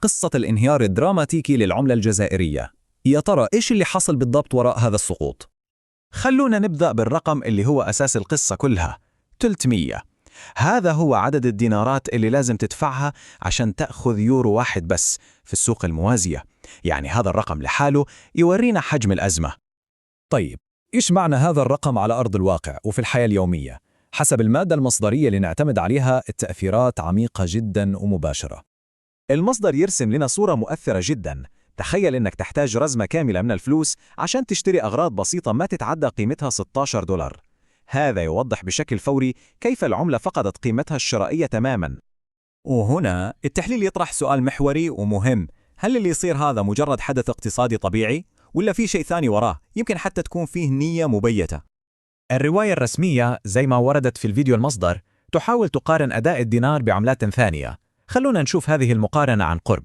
قصة الانهيار الدراماتيكي للعملة الجزائرية. يا ترى إيش اللي حصل بالضبط وراء هذا السقوط؟ خلونا نبدأ بالرقم اللي هو أساس القصة كلها، 300. هذا هو عدد الدينارات اللي لازم تدفعها عشان تأخذ يورو واحد بس في السوق الموازية. يعني هذا الرقم لحاله يورينا حجم الأزمة. طيب، إيش معنى هذا الرقم على أرض الواقع وفي الحياة اليومية؟ حسب المادة المصدرية اللي نعتمد عليها، التأثيرات عميقة جدا ومباشرة. المصدر يرسم لنا صورة مؤثرة جدا. تخيل إنك تحتاج رزمة كاملة من الفلوس عشان تشتري أغراض بسيطة ما تتعدى قيمتها $16. هذا يوضح بشكل فوري كيف العملة فقدت قيمتها الشرائية تماما. وهنا التحليل يطرح سؤال محوري ومهم: هل اللي يصير هذا مجرد حدث اقتصادي طبيعي؟ ولا في شيء ثاني وراه، يمكن حتى تكون فيه نية مبيتة؟ الرواية الرسمية زي ما وردت في الفيديو المصدر تحاول تقارن أداء الدينار بعملات ثانية. خلونا نشوف هذه المقارنة عن قرب.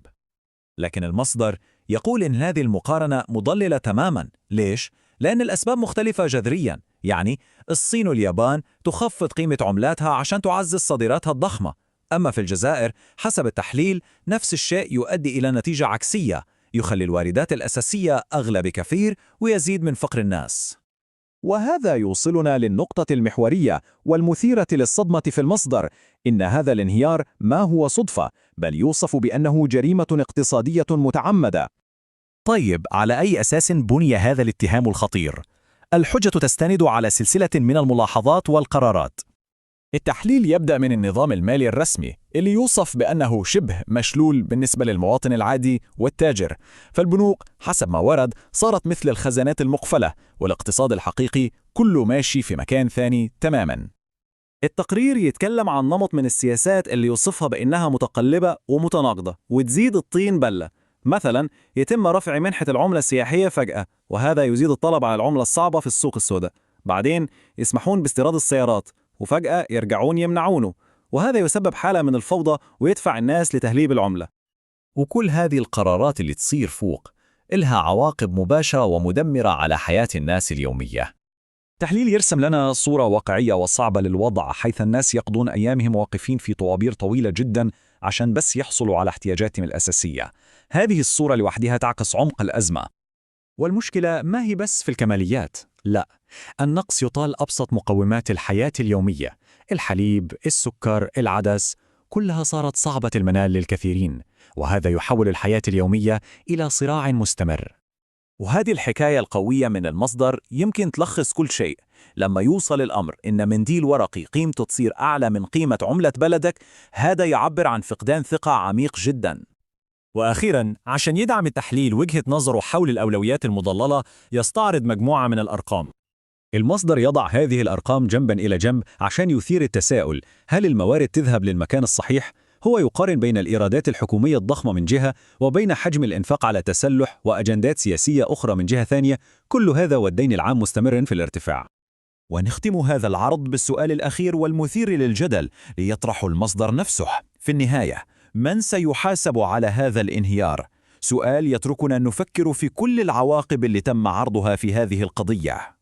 لكن المصدر يقول إن هذه المقارنة مضللة تماماً. ليش؟ لأن الأسباب مختلفة جذرياً. يعني الصين واليابان تخفض قيمة عملاتها عشان تعزز صادراتها الضخمة، أما في الجزائر حسب التحليل نفس الشيء يؤدي إلى نتيجة عكسية، يخلي الواردات الأساسية أغلى بكثير ويزيد من فقر الناس. وهذا يوصلنا للنقطة المحورية والمثيرة للصدمة في المصدر: إن هذا الانهيار ما هو صدفة، بل يوصف بأنه جريمة اقتصادية متعمدة. طيب، على أي أساس بني هذا الاتهام الخطير؟ الحجة تستند على سلسلة من الملاحظات والقرارات. التحليل يبدأ من النظام المالي الرسمي اللي يوصف بأنه شبه مشلول بالنسبة للمواطن العادي والتاجر، فالبنوك حسب ما ورد صارت مثل الخزانات المقفلة، والاقتصاد الحقيقي كله ماشي في مكان ثاني تماما. التقرير يتكلم عن نمط من السياسات اللي يوصفها بأنها متقلبة ومتناقضة وتزيد الطين بلة. مثلا يتم رفع منحة العملة السياحية فجأة، وهذا يزيد الطلب على العملة الصعبة في السوق السوداء. بعدين يسمحون باستيراد السيارات، وفجأة يرجعون يمنعونه، وهذا يسبب حالة من الفوضى ويدفع الناس لتهليب العملة. وكل هذه القرارات اللي تصير فوق إلها عواقب مباشرة ومدمرة على حياة الناس اليومية. تحليل يرسم لنا صورة واقعية وصعبة للوضع، حيث الناس يقضون أيامهم واقفين في طوابير طويلة جدا عشان بس يحصلوا على احتياجاتهم الأساسية. هذه الصورة لوحدها تعكس عمق الأزمة. والمشكلة ما هي بس في الكماليات، لا، النقص يطال أبسط مقومات الحياة اليومية: الحليب، السكر، العدس، كلها صارت صعبة المنال للكثيرين، وهذا يحول الحياة اليومية إلى صراع مستمر. وهذه الحكاية القوية من المصدر يمكن تلخص كل شيء. لما يوصل الأمر إن منديل ورقي قيمته تصير أعلى من قيمة عملة بلدك، هذا يعبر عن فقدان ثقة عميق جدا. وأخيراً، عشان يدعم التحليل وجهة نظره حول الأولويات المضللة، يستعرض مجموعة من الأرقام. المصدر يضع هذه الأرقام جنباً إلى جنب عشان يثير التساؤل: هل الموارد تذهب للمكان الصحيح؟ هو يقارن بين الإيرادات الحكومية الضخمة من جهة، وبين حجم الإنفاق على تسلح وأجندات سياسية أخرى من جهة ثانية. كل هذا والدين العام مستمر في الارتفاع. ونختم هذا العرض بالسؤال الأخير والمثير للجدل ليطرح المصدر نفسه: في النهاية، من سيحاسب على هذا الانهيار؟ سؤال يتركنا نفكر في كل العواقب اللي تم عرضها في هذه القضية.